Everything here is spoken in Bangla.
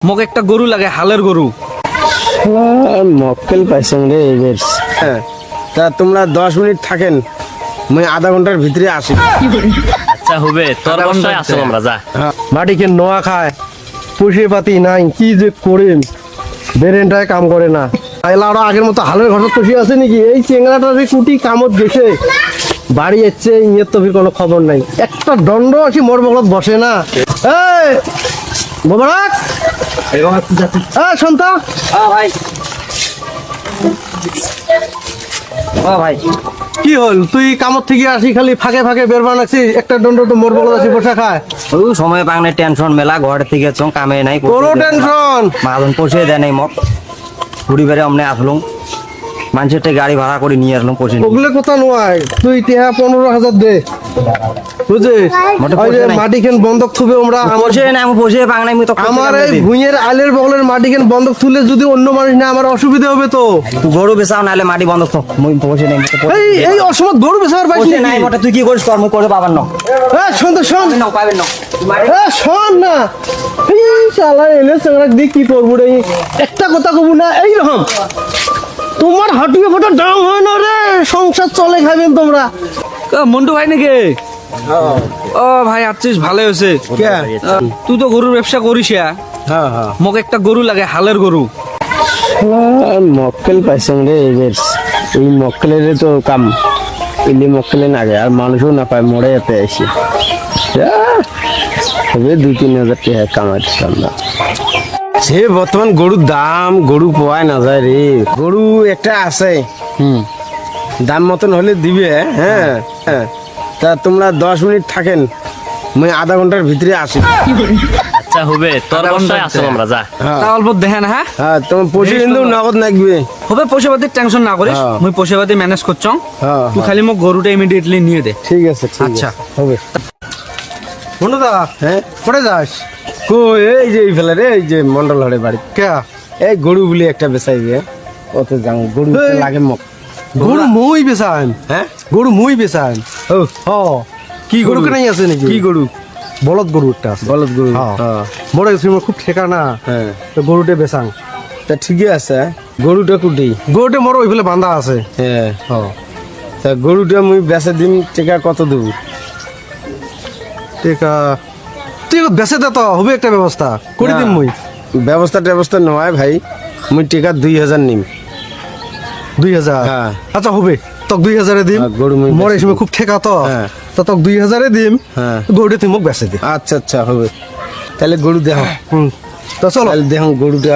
মোক একটা গরু লাগে, হালের গরু। মক্কেল পাইছেন রে এবার। হ্যাঁ, তা তোমরা 10 মিনিট থাকেন, আমি আধা ঘন্টার ভিতরে আসি। আচ্ছা হবে, তোর বাসায় আসো আমরা যা। মাটিকে নোয়া খায়, পুষে পাতি নাই, কি যে করেন বেরেনটায় কাম করে না। এলা আরো আগের মতো হালের ঘর পুষে আছে নাকি? এই চেংড়াটা যে কুটি কামত গেছে, বাড়ি এসছে, ইয়ের তো কোনো খবর নাই। একটা দণ্ড আসি মোর বগলত বসে না। এই মোবারক, সন্তা ভাই ভাই কি হল? তুই কামত থেকে আসি খালি ফাঁকে ফাঁকে বের বানাচ্ছিস, একটা দণ্ড তো মোর বগলত আসি বসে খায়। সময় পাং নাই, টেনশন মেলা, ঘর থেকে কামে নাই, তোরও টেনশন। মাজন পৌঁছে দেয় নাই মক ঘুরি বেড়ে অমনে আসলুম, মানুষের গাড়ি ভাড়া করে নিয়ে আসলাম পৌঁছে। ওগুলো কথা নয়, তুই টিহা 15,000 দে, বুঝছিস? মাটি খেন বন্ধক থুবে আমরা, পৌঁছে নাই, আমি পৌঁছে পাং নাই, আমার এই ভুঁইয়ের আলের বগলের মাটি খেন বন্ধক তুলে যদি অন্য মানুষ না, আমার অসুবিধা হবে তো। গরু বেচাও নাহলে মাটি বন্ধ থাক, মুই পৌঁছে নাই। এই অসময় গরু বেচার পাইছি নাই মতে, তুই কি করিস কর, মুই করে পাবার না। শোন তো, শোন পাবেন না, শোন না, এই শালা এলে চাংড়া দিয়ে কি করবো রে? একটা কথা কব না, এইরকম তোমার হাঁটুয়ে ফোটা দাম হয় না রে, সংসার চলে খাবেন তোমরা। মন্টু ভাই নাকি? ও ভাই আছিস, ভালো হয়েছে। তুই তো গরুর ব্যবসা করিস। হ্যাঁ হ্যাঁ, মোক একটা গরু লাগে, হালের গরু। মক্কেল পাইছেন রে এবার। এই মক্কেলের তো কাম, ইলি মক্কেলে না গে, আর মানুষও না পায়, মরে যেতে আসি হবে 2-3 হাজার টাকা কামাই সামনা। সে বর্তমান গরুর দাম, গরু পাওয়া না যায় রে। গরু একটা আছে, দাম মতন হলে দিবে। হ্যাঁ হ্যাঁ, তা তোমরা 10 মিনিট থাকেন, আমি আধা ঘন্টার ভিতরে আসি। আচ্ছা হবে, তোর বাসায় আসো আমরা যা। তা অল্প দেখেন। হ্যাঁ হ্যাঁ, তোমার পয়সা কিন্তু নগদ লাগবে। হবে, পয়সা পাতির টেনশন না করিস, হ্যাঁ। মুই পয়সা পাতি ম্যানেজ করছ। হ্যাঁ, তুই খালি মোক গরুটা ইমিডিয়েটলি নিয়ে দে। ঠিক আছে, ঠিক আচ্ছা। আছে, হবে। বন্ধুদা, হ্যাঁ কোথায় যাস? কই, এই যে এই ফেলে রে, এই যে মন্ডল হরে বাড়ি। কে? এই গরু বলি একটা বেচাইবে, অত যাং গরু লাগে মক। গরু মুই বেচান? হ্যাঁ, গরু মুই বেচান। ও হ, কি গরু কেনাই আছে নাকি? কি গরু? বলদ গরু একটা আছে। বলদ গরু, হ্যাঁ। মরে গেছে, খুব ঠেকা না। হ্যাঁ, তো গরুটা বেচাং। তা ঠিকই আছে। গরুটা কুটি? গরুটা মর ওই ফেলে বাঁধা আছে। হ্যাঁ হ্যাঁ, তা গরুটা মুই বেচে দিন, টেকা কত দেবো? টেকা তুই বেচে দে তো, হবে একটা ব্যবস্থা করে দিন। মুই ব্যবস্থা নয় ভাই, মুই টেকা 2,000 নিম। 2,000? হ্যাঁ। আচ্ছা হবে, তক 2,000 দিম। গরু মরে সময় খুব ঠেকা তো, তো তক 2,000 দিম। হ্যাঁ, গরুটা তুই মোক বেচে দে। আচ্ছা আচ্ছা, হবে। তাহলে গরু দেহ। তো চলো, দেহ গরুটা।